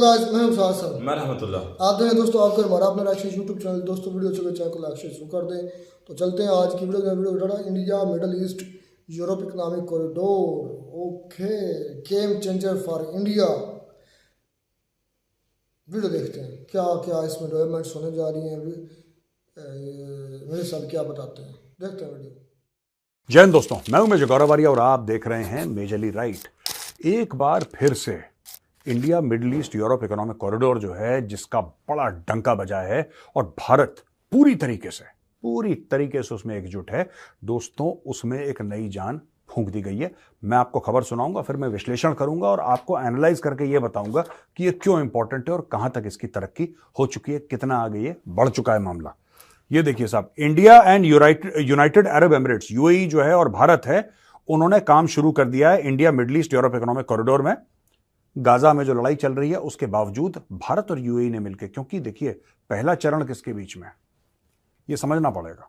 Guys, मैं हूं साहब। मैं रहमतुल्लाह। आते हैं दोस्तों आपको हमारा अपना राशिश यूट्यूब चैनल। दोस्तों वीडियो चलो चैनल को लाइक शेयर शुरू कर दें। तो चलते हैं आज की वीडियो उठाना India middle east Europe economic corridor. Okay, game changer for India. Video देखते हैं क्या क्या इसमें डेवलपमेंट्स होने जा रही हैं। मेरे साथ क्या बताते हैं, देखते हैं वीडियो। जय हिंद दोस्तों, मैं हूं मेजर गौरव आर्या और आप देख रहे हैं मेजरली राइट। एक बार फिर से India middle east Europe economic corridor जो है, जिसका बड़ा डंका बजा है और भारत पूरी तरीके से उसमें एकजुट है। दोस्तों, उसमें एक नई जान फूंक दी गई है। मैं आपको खबर सुनाऊंगा, फिर मैं विश्लेषण करूंगा और आपको एनालाइज करके यह बताऊंगा कि यह क्यों इंपॉर्टेंट है और कहां तक इसकी तरक्की हो चुकी है, कितना आगे ये बढ़ चुका है मामला। ये देखिए साहब, India and United Arab Emirates UAE जो है और भारत है, उन्होंने काम शुरू कर दिया है India middle east Europe economic corridor में। गाजा में जो लड़ाई चल रही है उसके बावजूद भारत और यूएई ने मिलकर, क्योंकि देखिए पहला चरण किसके बीच में, यह समझना पड़ेगा।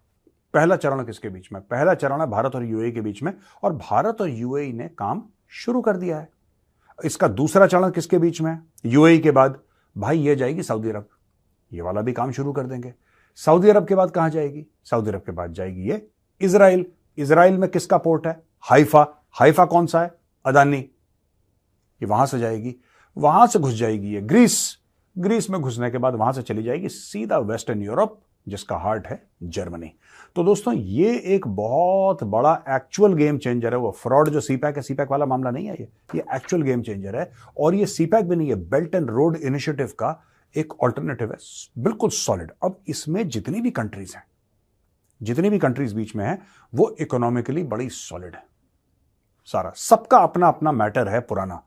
पहला चरण किसके बीच में? पहला चरण है भारत और यूएई के बीच में, और भारत और यूएई ने काम शुरू कर दिया है। इसका दूसरा चरण किसके बीच में? यूएई के बाद भाई ये जाएगी सऊदी अरब, ये वाला भी काम शुरू कर देंगे। सऊदी अरब के बाद कहां जाएगी? सऊदी अरब के बाद जाएगी ये इजराइल। इजराइल में किसका पोर्ट है? हाइफा कौन सा है? अदानी। ये वहां से जाएगी, वहां से घुस जाएगी ये ग्रीस में घुसने के बाद वहां से चली जाएगी सीधा वेस्टर्न यूरोप, जिसका हार्ट है जर्मनी। तो दोस्तों, ये एक बहुत बड़ा एक्चुअल गेम चेंजर है। वो फ्रॉड जो सीपैक है, सीपैक वाला मामला नहीं है ये एक्चुअल गेम चेंजर है। और ये सीपैक भी नहीं है, बेल्ट एंड रोड इनिशिएटिव का एक ऑल्टरनेटिव है, बिल्कुल सॉलिड। अब इसमें जितनी भी कंट्रीज बीच में है, वो इकोनॉमिकली बड़ी सॉलिड है। सारा सबका अपना अपना मैटर है पुराना।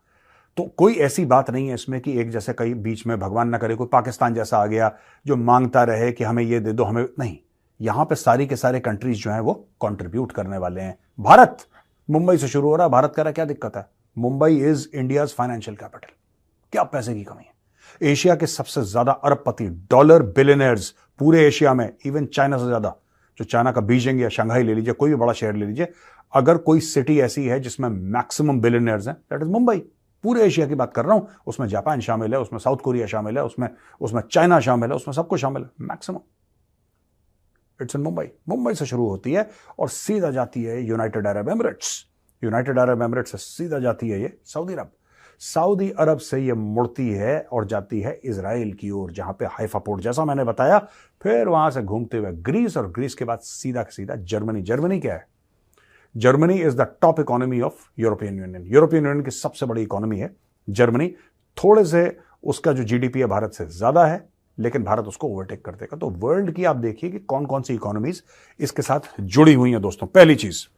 तो कोई ऐसी बात नहीं है इसमें कि एक जैसे कहीं बीच में भगवान ना करे कोई पाकिस्तान जैसा आ गया जो मांगता रहे कि हमें ये दे दो, हमें नहीं। यहां पे सारी के सारे कंट्रीज जो हैं वो कंट्रीब्यूट करने वाले हैं। भारत मुंबई से शुरू हो रहा है। भारत कह रहा है क्या दिक्कत है? Mumbai is India's financial capital. क्या पैसे की कमी है? एशिया के सबसे ज्यादा अरबपति, डॉलर बिलियनर्स पूरे एशिया में, इवन चाइना से ज्यादा। जो चाइना का बीजिंग या शंघाई ले लीजिए, कोई भी बड़ा शहर ले लीजिए, अगर कोई सिटी ऐसी है जिसमें मैक्सिमम बिलियनर्स हैं, दैट इज मुंबई। पूरे एशिया की बात कर रहा हूं, उसमें जापान शामिल है, उसमें साउथ कोरिया शामिल है, उसमें चाइना शामिल है, उसमें सब कुछ शामिल है, मैक्सिमम। इट्स इन मुंबई से शुरू होती है और सीधा जाती है United Arab Emirates. United Arab Emirates से सीधा जाती है ये सऊदी अरब। सऊदी अरब से ये मुड़ती है और जाती है इजराइल की ओर, जहां पे हाइफा पोर्ट जैसा मैंने बताया। फिर वहां से घूमते हुए ग्रीस, और ग्रीस के बाद सीधा जर्मनी। जर्मनी क्या है? Germany is the top economy of European union. European union की सबसे बड़ी इकोनॉमी है जर्मनी। थोड़े से उसका जो जीडीपी है भारत से ज्यादा है, लेकिन भारत उसको ओवरटेक कर देगा। तो वर्ल्ड की आप देखिए कि कौन कौन सी इकोनॉमीज इसके साथ जुड़ी हुई हैं। दोस्तों, पहली चीज,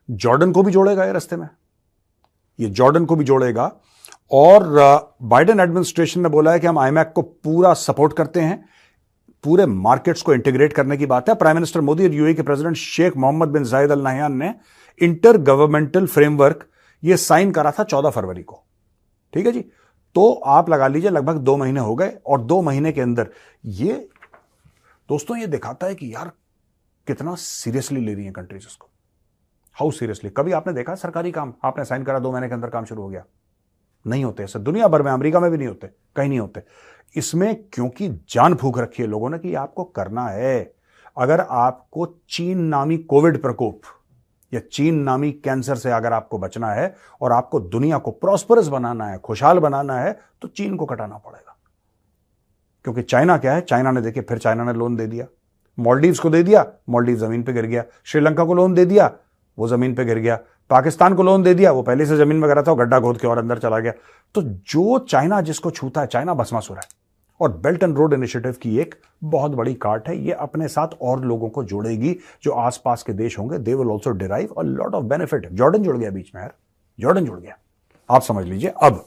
जॉर्डन को भी जोड़ेगा ये रास्ते में, ये जॉर्डन को भी जोड़ेगा। और बाइडेन एडमिनिस्ट्रेशन ने बोला है कि हम आईमैक को पूरा सपोर्ट करते हैं, पूरे मार्केट्स को इंटीग्रेट करने की बात है। प्राइम मिनिस्टर मोदी और यूएई के प्रेसिडेंट शेख मोहम्मद बिन जायद अल नहयान ने इंटर गवर्नमेंटल फ्रेमवर्क ये साइन करा था 14 फरवरी को। ठीक है जी, तो आप लगा लीजिए लगभग 2 महीने हो गए, और 2 महीने के अंदर ये दोस्तों ये दिखाता है कि यार कितना सीरियसली ले रही है कंट्रीज उसको। How seriously? कभी आपने देखा सरकारी काम आपने साइन करा 2 महीने के अंदर काम शुरू हो गया? नहीं होते ऐसे, दुनिया भर में, अमेरिका में भी नहीं होते, कहीं नहीं होते। इसमें क्योंकि जान फूंक रखी है लोगों ने कि आपको करना है। अगर आपको चीन नामी कोविड प्रकोप या चीन नामी कैंसर से अगर आपको बचना है और आपको दुनिया को प्रॉस्परस बनाना है, खुशहाल बनाना है, तो चीन को कटाना पड़ेगा। क्योंकि चाइना क्या है? चाइना ने देखिए, फिर चाइना ने लोन दे दिया, मालदीव्स को दे दिया, मालदीव जमीन पे गिर गया। श्रीलंका को लोन दे दिया, वो जमीन पे गिर गया। पाकिस्तान को लोन दे दिया, वो पहले से जमीन में गिरा था, वो गड्ढा खोद के और अंदर चला गया। तो जो चाइना जिसको छूता है, चाइना भस्मासुर है। और बेल्ट एंड रोड इनिशिएटिव की एक बहुत बड़ी काट है। ये अपने साथ और लोगों को जोड़ेगी जो आसपास के देश होंगे। They will also derive a lot of benefit. Jordan जुड़ गया बीच में यार, जॉर्डन जुड़ गया, आप समझ लीजिए। अब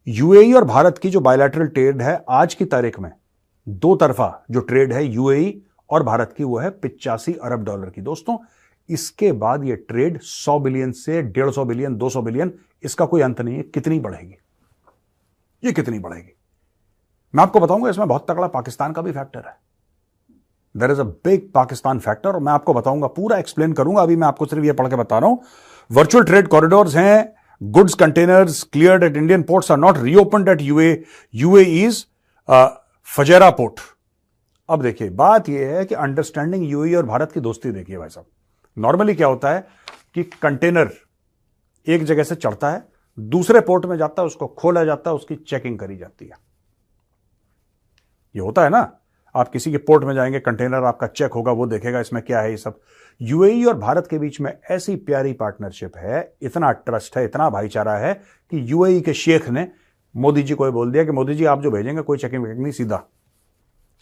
यूएई और भारत की जो बायलैटरल ट्रेड है आज की तारीख में, दो तरफा जो ट्रेड है यूएई और भारत की, वो है 85 अरब डॉलर की। दोस्तों, इसके बाद ये ट्रेड 100 बिलियन से 150 बिलियन, 200 बिलियन, इसका कोई अंत नहीं है। कितनी बढ़ेगी ये, कितनी बढ़ेगी? मैं आपको बताऊंगा। इसमें बहुत तगड़ा पाकिस्तान का भी फैक्टर है। There is a big Pakistan factor, और मैं आपको बताऊंगा, पूरा एक्सप्लेन करूंगा। अभी मैं आपको सिर्फ ये पढ़ के बता रहा हूं। वर्चुअल ट्रेड कॉरिडोर्स हैं Goods containers cleared at Indian ports are not reopened at UAE's Fujairah port. अब देखिए बात यह है कि अंडरस्टैंडिंग यूएई और भारत की दोस्ती देखिए भाई साहब। नॉर्मली क्या होता है कि कंटेनर एक जगह से चढ़ता है, दूसरे पोर्ट में जाता है, उसको खोला जाता है, उसकी चेकिंग करी जाती है। ये होता है ना, आप किसी के पोर्ट में जाएंगे, कंटेनर आपका चेक होगा, वो देखेगा इसमें क्या है। ये सब यूएई और भारत के बीच में ऐसी प्यारी पार्टनरशिप है, इतना ट्रस्ट है, इतना भाईचारा है कि यूएई के शेख ने मोदी जी को बोल दिया कि मोदी जी आप जो भेजेंगे कोई चेकिंग वेकिंग नहीं,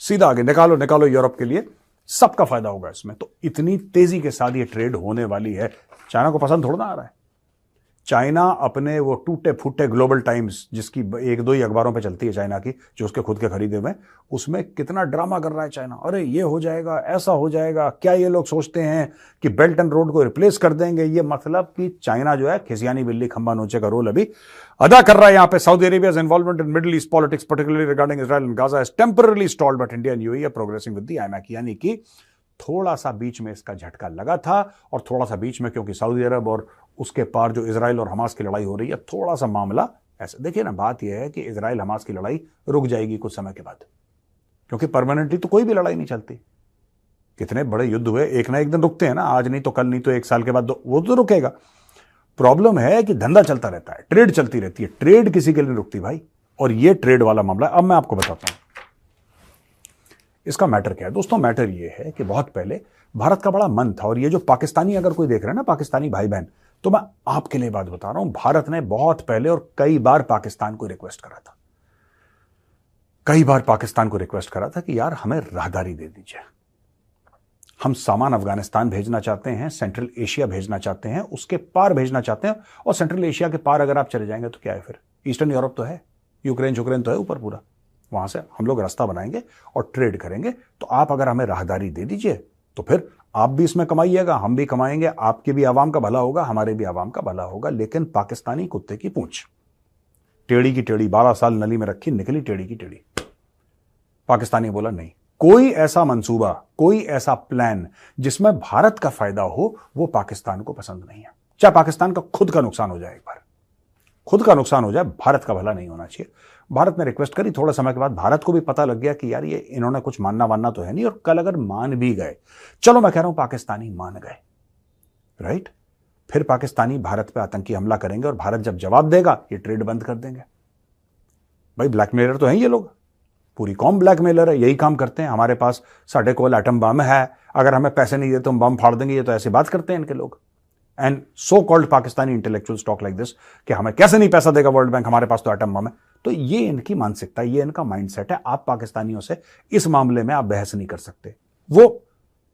सीधा आगे निकालो यूरोप के लिए, सबका फायदा होगा इसमें। तो इतनी तेजी के साथ ये ट्रेड होने वाली है। चाइना को पसंद थोड़ा ना आ रहा है। चाइना अपने वो टूटे फूटे ग्लोबल टाइम्स, जिसकी एक दो ही अखबारों पे चलती है चाइना की, जो उसके खुद के खरीदे हुए, उसमें कितना ड्रामा कर रहा है चाइना। अरे ये हो जाएगा, ऐसा हो जाएगा, क्या ये लोग सोचते हैं कि बेल्ट एंड रोड को रिप्लेस कर देंगे। ये मतलब कि चाइना जो है खिसियानी बिल्ली खंबा नोचे का रोल अभी अदा कर रहा है यहां पे। Saudi Arabia's involvement in Middle East politics, particularly regarding Israel and Gaza, is temporarily stalled, but India and UAE are progressing with the IMAC। यानी कि थोड़ा सा बीच में इसका झटका लगा था, और थोड़ा सा बीच में क्योंकि सऊदी अरब और उसके पार जो इजराइल और हमास की लड़ाई हो रही है, थोड़ा सा मामला ऐसा। देखिए ना, बात यह है कि इजराइल हमास की लड़ाई रुक जाएगी कुछ समय के बाद, क्योंकि परमानेंटली तो कोई भी लड़ाई नहीं चलती। कितने बड़े युद्ध हुए, एक ना एक दिन रुकते हैं ना, आज नहीं तो कल, नहीं तो एक साल के बाद, वो तो रुकेगा। प्रॉब्लम है कि धंधा चलता रहता है, ट्रेड चलती रहती है, ट्रेड किसी के लिए नहीं रुकती भाई। और ये ट्रेड वाला मामला अब मैं आपको बताता हूं इसका मैटर क्या है। दोस्तों मैटर ये है कि बहुत पहले भारत का बड़ा मन था, और ये जो पाकिस्तानी अगर कोई देख रहे हैं ना, पाकिस्तानी भाई बहन, तो मैं आपके लिए बात बता रहा हूं, भारत ने बहुत पहले और कई बार पाकिस्तान को रिक्वेस्ट करा था, कि यार हमें राहदारी दे दीजिए, हम सामान अफगानिस्तान भेजना चाहते हैं, सेंट्रल एशिया भेजना चाहते हैं, उसके पार भेजना चाहते हैं। और सेंट्रल एशिया के पार अगर आप चले जाएंगे तो क्या है फिर, ईस्टर्न यूरोप तो है, यूक्रेन तो है ऊपर पूरा, वहां से हम लोग रास्ता बनाएंगे और ट्रेड करेंगे। तो आप अगर हमें राहदारी दे दीजिए तो फिर आप भी इसमें कमाइएगा, हम भी कमाएंगे, आपके भी आवाम का भला होगा, हमारे भी आवाम का भला होगा। लेकिन पाकिस्तानी कुत्ते की पूंछ, टेढ़ी की टेढ़ी, 12 साल नली में रखी, निकली टेढ़ी की टेढ़ी। पाकिस्तानी बोला नहीं, कोई ऐसा मंसूबा, कोई ऐसा प्लान जिसमें भारत का फायदा हो, वो पाकिस्तान को पसंद नहीं है। चाहे पाकिस्तान का खुद का नुकसान हो जाए, एक बार खुद का नुकसान हो जाए, भारत का भला नहीं होना चाहिए। भारत ने रिक्वेस्ट करी, थोड़ा समय के बाद भारत को भी पता लग गया कि यार ये इन्होंने कुछ मानना वानना तो है नहीं, और कल अगर मान भी गए, चलो मैं कह रहा हूं पाकिस्तानी मान गए, राइट, फिर पाकिस्तानी भारत पे आतंकी हमला करेंगे, और भारत जब जवाब देगा ये ट्रेड बंद कर देंगे। भाई ब्लैकमेलर तो हैं ये लोग, पूरी कौम ब्लैकमेलर है, यही काम करते हैं। हमारे पास साढ़े कोल एटम बम है, अगर हमें पैसे नहीं देते तो हम बम फाड़ देंगे, ये तो ऐसी बात करते हैं इनके लोग। And so called Pakistani intellectual talk like this कि हमें कैसे नहीं पैसा देगा वर्ल्ड बैंक, हमारे पास तो एटम बम है। तो ये इनकी मानसिकता, ये इनका माइंडसेट है। आप पाकिस्तानियों से इस मामले में आप बहस नहीं कर सकते। वो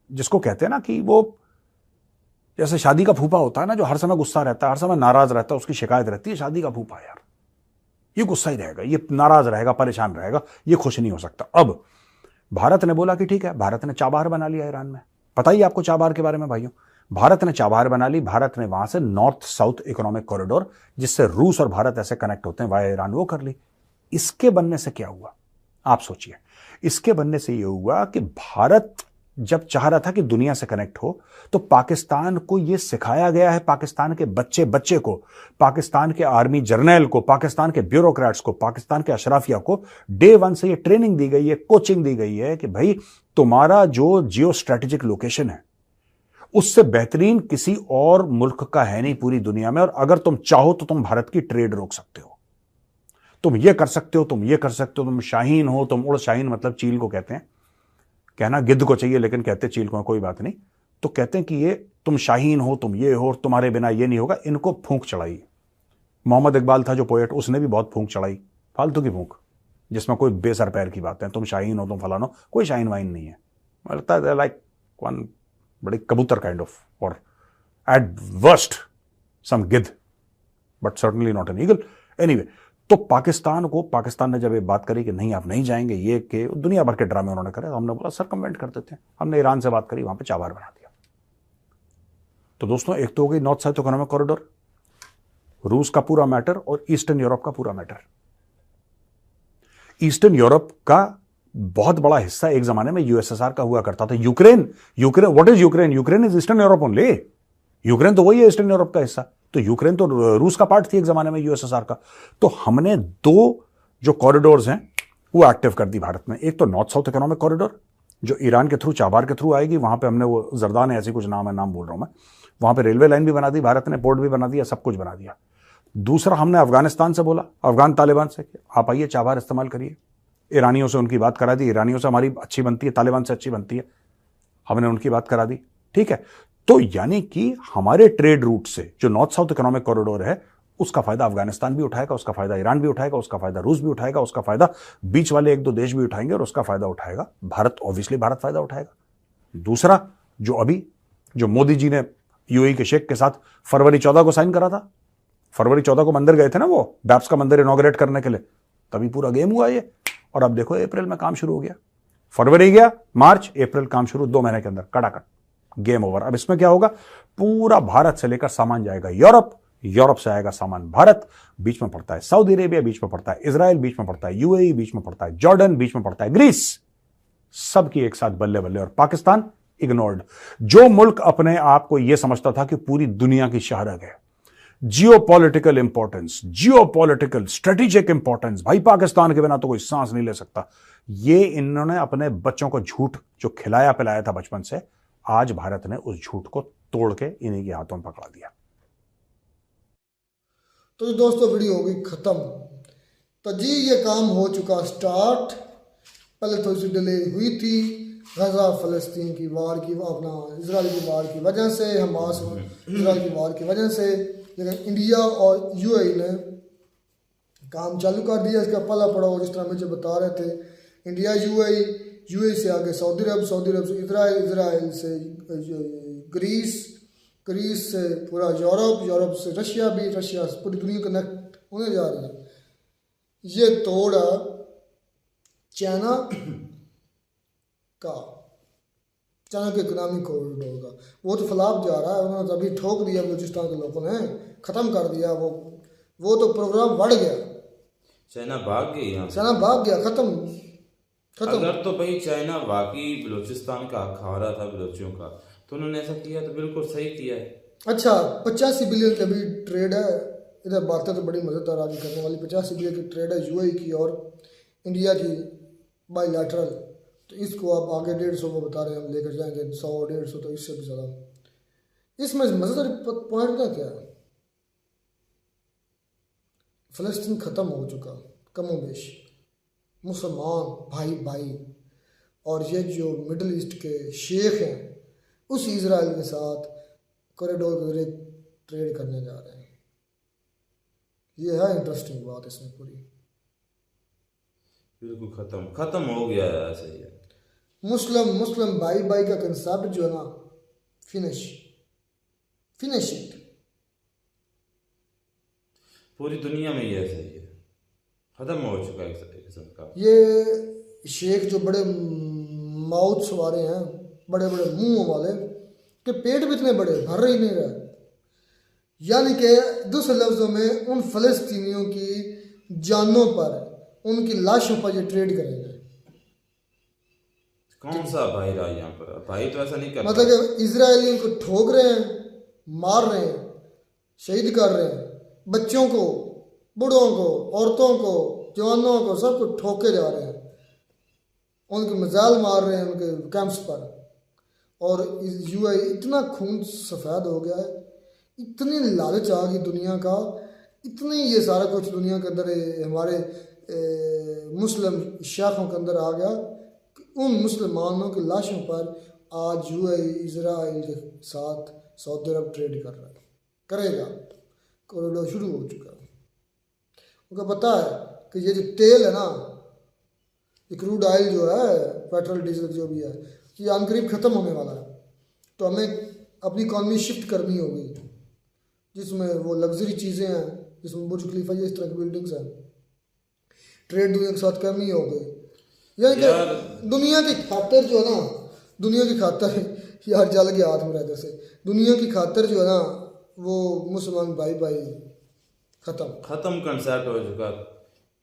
जिसको कहते हैं ना कि वो जैसे शादी का फूफा होता है ना, जो हर समय गुस्सा रहता है, हर समय नाराज रहता है, उसकी शिकायत रहती है, शादी का फूफा यार ये गुस्सा ही रहेगा, ये नाराज रहेगा, परेशान रहेगा, ये खुश नहीं हो सकता। अब भारत ने बोला कि ठीक है, भारत ने चाबहार बना लिया ईरान में। पता ही आपको चाबहार के बारे में भाइयों, भारत ने चाबहार बना ली। भारत ने वहां से नॉर्थ साउथ इकोनॉमिक कॉरिडोर, जिससे रूस और भारत ऐसे कनेक्ट होते हैं वाया ईरान, वो कर ली। इसके बनने से क्या हुआ आप सोचिए। इसके बनने से यह हुआ कि भारत जब चाह रहा था कि दुनिया से कनेक्ट हो, तो पाकिस्तान को यह सिखाया गया है, पाकिस्तान के बच्चे को, पाकिस्तान के आर्मी जर्नल को, पाकिस्तान के ब्यूरोक्रेट्स को, पाकिस्तान के अशराफिया को डे वन से यह ट्रेनिंग दी गई है, कोचिंग दी गई है कि भाई तुम्हारा जो जियो स्ट्रेटेजिक लोकेशन है उससे बेहतरीन किसी और मुल्क का है नहीं पूरी दुनिया में, और अगर तुम चाहो तो तुम भारत की ट्रेड रोक सकते हो, तुम ये कर सकते हो, तुम ये कर सकते हो, तुम शाहीन हो, तुम उड़, शाहीन मतलब चील को कहते हैं, कहना गिद्ध को चाहिए लेकिन कहते चील को, कोई बात नहीं। तो कहते हैं कि ये तुम शाहीन हो, तुम ये हो, तुम्हारे बिना ये नहीं होगा। इनको फूंक चढ़ाई। मोहम्मद इकबाल था जो पोएट, उसने भी बहुत फूंक चढ़ाई, फालतू की फूंक, जिसमें कोई बेसर पैर की बात है। तुम शाहीन हो, तुम फलाना हो, कोई शाहीन वाइन नहीं है। लगता है लाइक वन बड़े कबूतर काइंड ऑफ, और एट वर्स्ट सम गिद्ध, but certainly not an eagle. Anyway, तो पाकिस्तान ने जब ये बात करी कि नहीं आप नहीं जाएंगे, ये कि दुनिया भर के ड्रामे उन्होंने करे, तो हमने बोला सरकमवेंट कर देते हैं। हमने ईरान से बात करी, वहां पे चाबहार बना दिया। तो दोस्तों एक तो हो गई नॉर्थ साउथ इकोनॉमिक कॉरिडोर, रूस का पूरा मैटर और ईस्टर्न यूरोप का पूरा मैटर। ईस्टर्न यूरोप का बहुत बड़ा हिस्सा एक जमाने में यूएसएसआर का हुआ करता था। Ukraine what is Ukraine? Ukraine is eastern Europe only. Ukraine तो वही है ईस्टर्न यूरोप का हिस्सा। तो यूक्रेन तो रूस का पार्ट थी एक जमाने में, यूएसएसआर का। तो हमने 2 जो कॉरिडोर्स हैं वो एक्टिव कर दी भारत में। एक तो नॉर्थ साउथ इकोनॉमिक कॉरिडोर जो ईरान के थ्रू, चाबार के थ्रू आएगी, वहां पे हमने वो जरदान है ऐसी कुछ नाम है, नाम बोल रहा हूं मैं, वहां पे रेलवे लाइन भी बना दी भारत ने, पोर्ट भी बना दिया, सब कुछ बना दिया। दूसरा हमने अफगानिस्तान से बोला, अफगान तालिबान से, आप आइए चाबार इस्तेमाल करिए। ईरानियों से उनकी बात करा दी, ईरानियों से हमारी अच्छी बनती है, तालिबान से अच्छी बनती है, हमने उनकी बात करा दी। ठीक है, तो यानी कि हमारे ट्रेड रूट से जो नॉर्थ साउथ इकोनॉमिक कॉरिडोर है उसका फायदा अफगानिस्तान भी उठाएगा, उसका फायदा ईरान भी उठाएगा, उसका फायदा रूस भी उठाएगा, उसका फायदा बीच वाले 1-2 देश भी उठाएंगे, और उसका फायदा उठाएगा भारत, ऑब्वियसली भारत फायदा उठाएगा। दूसरा, जो अभी जो मोदी जी ने यूएई के शेख के साथ फरवरी 14 को साइन करा था, फरवरी 14 को मंदिर गए थे ना वो, बैप्स का मंदिर इनॉग्रेट करने के लिए, तभी पूरा गेम हुआ ये। और अब देखो अप्रैल में काम शुरू हो गया, फरवरी गया, मार्च, अप्रैल काम शुरू, 2 महीने के अंदर कड़ाकड़ गेम ओवर। अब इसमें क्या होगा, पूरा भारत से लेकर सामान जाएगा यूरोप, यूरोप से आएगा सामान भारत, बीच में पड़ता है सऊदी अरेबिया, बीच में पड़ता है इजराइल, बीच में पड़ता है यूएई, बीच में पड़ता है जॉर्डन, बीच में पड़ता है ग्रीस, सबकी एक साथ बल्ले बल्ले। और पाकिस्तान इग्नोर्ड। जो मुल्क अपने आप को यह समझता था कि पूरी दुनिया की शाहरग है, geopolitical importance, geopolitical strategic importance, भाई पाकिस्तान के बिना तो कोई सांस नहीं ले सकता, ये इन्होंने अपने बच्चों को झूठ जो खिलाया पिलाया था बचपन से, आज भारत ने उस झूठ को तोड़ के इन्हीं के हाथों में पकड़ा दिया। तो दोस्तों वीडियो हो गई खत्म। तो जी ये काम हो चुका स्टार्ट, पहले थोड़ी सी डिले हुई थी गजा फलस्तीन की वार की, अपना इसराइल की वार की वजह से, हमास इसराइल की वार की वजह से, लेकिन इंडिया और यूएई ने काम चालू कर दिया। इसका पला पड़ा हो, जिस तरह मुझे बता रहे थे, इंडिया यूएई, यूएई से आगे सऊदी अरब, सऊदी अरब से इसराइल, इसराइल से ग्रीस, ग्रीस से पूरा यूरोप, यूरोप से रशिया भी, रशिया से पूरी दुनिया कनेक्ट होने जा रही है। ये तोड़ा चाइना का, चाइना के इकोनॉमिक कॉरिडोर का, वो तो फलाप जा रहा है, उन्होंने तो अभी ठोक दिया बलूचिस्तान के लोगों ने, ख़त्म कर दिया वो तो प्रोग्राम बढ़ गया, चाइना भाग गई यहाँ से। चाइना भाग गया, खत्म। अगर तो भाई चाइना वाकई बलूचिस्तान का हक खा रहा था बलोचियों का, तो उन्होंने ऐसा किया तो बिल्कुल सही किया है। अच्छा 85 बिलियन की अभी ट्रेड है इधर, बातें तो बड़ी मज़ेदार आगे करने वाली। 85 बिलियन की ट्रेड है यूएई की और इंडिया की बाईलैटरल, तो इसको आप आगे 150 को बता रहे हैं, हम लेकर जाएंगे 100-150, तो इससे भी ज़्यादा। इसमें मज़ेदार पॉइंट क्या है, फ़लस्तीन ख़त्म हो चुका कमोबेश, मुसलमान भाई भाई, और ये जो मिडल ईस्ट के शेख हैं उस इजराइल के साथ कॉरिडोर के जरिए ट्रेड करने जा रहे हैं। ये है इंटरेस्टिंग बात इसमें पूरी। बिल्कुल खत्म हो गया है, ऐसे ही है। मुस्लिम भाई भाई का कंसेप्ट जो है ना, फिनिश इट। पूरी दुनिया में ये ऐसा ही है, खत्म हो चुका है एक किस्म का। ये शेख जो बड़े माउथ वाले हैं, बड़े बड़े मुंह वाले, के पेट भी इतने बड़े, भर ही नहीं रहे। यानी कि दूसरे लफ्ज़ों में उन फ़लस्तीनियों की जानों पर, उनकी लाशों पर ये ट्रेड करेंगे। कौन सा भाई रहा यहाँ पर? भाई तो ऐसा नहीं करता। मतलब कि इजरायलियों को ठोक रहे हैं, मार रहे हैं, शहीद कर रहे हैं, बच्चों को, बूढ़ों को, औरतों को, जवानों को, सबको ठोके जा रहे हैं, उनके मिसाइल मार रहे हैं उनके कैंप्स पर। और यूएई इतना खून सफ़ेद हो गया है, इतनी लालच आ गई दुनिया का, इतनी ये सारा कुछ दुनिया के अंदर हमारे मुस्लिम शेखों के अंदर आ गया कि उन मुसलमानों की लाशों पर आज यूएई इजराइल के साथ सऊदी अरब ट्रेड कर रहा है, करेगा। कॉरिडोर शुरू हो चुका है। उनको पता है कि ये जो तेल है ना, क्रूड ऑयल जो है, पेट्रोल डीजल जो भी है, ये अनकरीब ख़त्म होने वाला है। तो हमें अपनी इकॉनमी शिफ्ट करनी होगी, जिसमें वो लग्जरी चीज़ें हैं, जिसमें बुर्ज खलीफा ये इस तरह की बिल्डिंग्स हैं, ट्रेड दुनिया के साथ करनी हो गई। यानी कि दुनिया की खातिर जो है ना, दुनिया की खातिर यार जल गया हाथ में रहते से, दुनिया की खातिर जो है ना, वो मुसलमान भाई भाई खत्म कंसेप्ट हो चुका।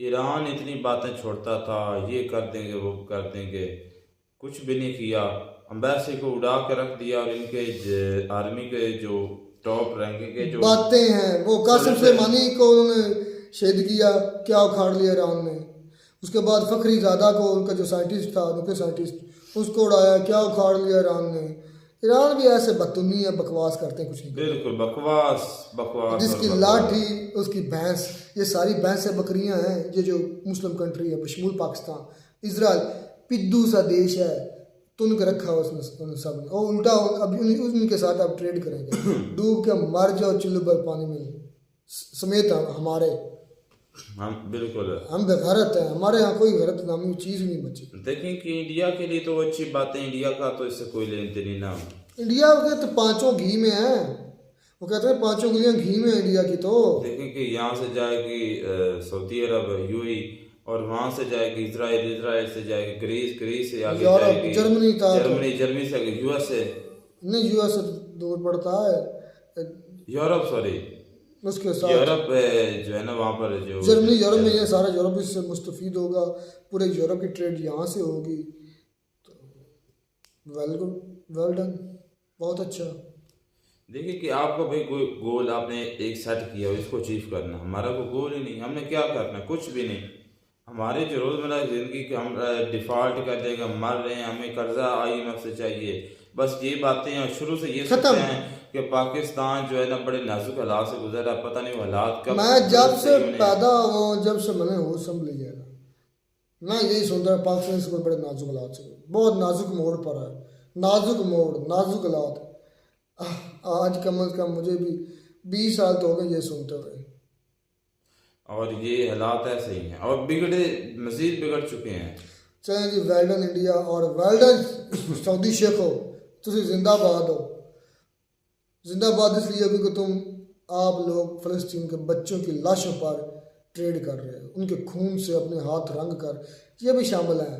ईरान इतनी बातें छोड़ता था, ये कर देंगे वो कर देंगे, कुछ भी नहीं किया। अम्बेसी को उड़ा के रख दिया और इनके आर्मी के जो टॉप रैंकिंग के जो बातें हैं। वो कासिम सुलेमानी को उन्होंने शहीद किया, क्या उखाड़ लिया ईरान ने। उसके बाद फखरीजादा को, उनका जो साइंटिस्ट था, न्यूक्लियर साइंटिस्ट, उसको उड़ाया, क्या उखाड़ लिया ईरान ने। ईरान भी ऐसे बदतुनी है, बकवास करते हैं, कुछ नहीं। बिल्कुल बकवास। जिसकी लाठी उसकी भैंस, ये सारी भैंसें बकरियां हैं। ये जो मुस्लिम कंट्री है बशमूल पाकिस्तान, इजराइल, पिद्दू सा देश है, तुन के रखा हुआ उसने सब ने। और उल्टा अब उनके साथ आप ट्रेड करेंगे। डूब के मर जाओ चुल्लू पर पानी में समेत हमारे। बिल्कुल हम बेगैरत हैं, हमारे यहाँ कोई गैरत नामी चीज़ नहीं बची। देखें कि इंडिया के लिए तो अच्छी बात है, इंडिया का तो इससे कोई लेन देन नहीं ना। इंडिया के तो पांचों घी में है, वो कहते हैं पांचों उंगलियां घी में इंडिया की। तो देखें कि यहाँ से जाएगी सऊदी अरब, यूएई, और वहाँ से जाएगी इजराइल, इजराइल से जाएगी ग्रीस, ग्रीस से आगे जाएगी जर्मनी था, जर्मनी से आगे यूएसए, नहीं यूएसए दूर पड़ता है, यूरोप, सॉरी उसके साथ यूरोप जो है ना, वहाँ पर जो जर्मनी, यूरोप में ये सारा यूरोप इससे मुस्तफीद होगा। पूरे यूरोप की ट्रेड यहाँ से होगी। तो वेल गुड, वेल डन, बहुत अच्छा। देखिए कि आपका भाई कोई गोल आपने एक सेट किया हो, इसको अचीव करना। हमारा कोई गोल ही नहीं, हमने क्या करना, कुछ भी नहीं। हमारी जो रोज़मर्रा ज़िंदगी के हम डिफ़ॉल्ट कर देंगे, मर रहे हैं, हमें कर्जा IMF से चाहिए, बस ये बातें हैं। शुरू से ये सोचते हैं कि पाकिस्तान जो है ना बड़े नाजुक हालात से गुजर रहा है, पता नहीं वो हालात कब। मैं जब से पैदा हुआ, जब से मैंने होश संभली है, मैं यही सुनता है पाकिस्तान से बड़े नाजुक हालात से, बहुत नाजुक मोड़ पर है, नाजुक मोड़, नाजुक हालात। आज कम अज कम मुझे भी 20 साल तो हो गए ये सुनते हुए, और ये हालात ऐसे ही हैं, और बिगड़े, मजीद बिगड़ चुके हैं। चलें जी, वेल्डन इंडिया और वेल्डन सऊदी शेख हो, तुम जिंदाबाद हो। जिंदाबाद इसलिए क्योंकि आप लोग फ़लस्तीन के बच्चों की लाशों पर ट्रेड कर रहे हो, उनके खून से अपने हाथ रंग कर। ये भी शामिल है,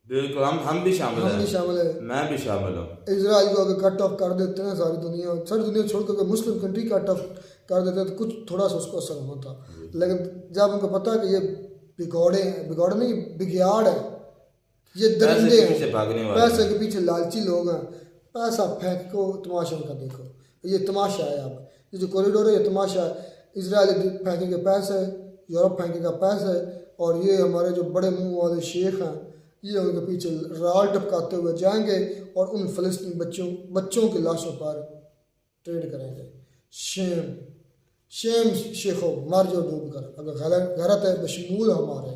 बिल्कुल, हम भी शामिल हैं, हम भी शामिल है, मैं भी शामिल हूँ। इजराइल को अगर कट ऑफ कर देते हैं सारी दुनिया छोड़ कर मुस्लिम कंट्री कट ऑफ कर देते हैं तो कुछ थोड़ा सा उसको असर होता। लेकिन जब उनको पता है कि ये बिगौड़े नहीं, बिगाड़ है, ये दरिंदे हैं, पैसे के पीछे लालची लोग हैं, पैसा फेंको, तमाशा उनका देखो। ये तमाशा है। अब ये जो कॉरिडोर है, ये तमाशा है। इजराइल फेंकेंगे पैसे, यूरोप फेंकेगा पैसे, और ये हमारे जो बड़े मुंह वाले शेख हैं, ये उनके पीछे राल टपकाते हुए जाएंगे और उन फ़लस्तीनी बच्चों की लाशों पर ट्रेड करेंगे। शेम शेम शेखो, मर जाओ डूब कर। अगर गलत है बशमूल हमारे,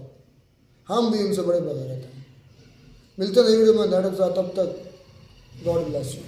हम भी उनसे बड़े बगैरत हैं। मिलते हैं नई वीडियो में, तब तक गॉड ब्लेस यू।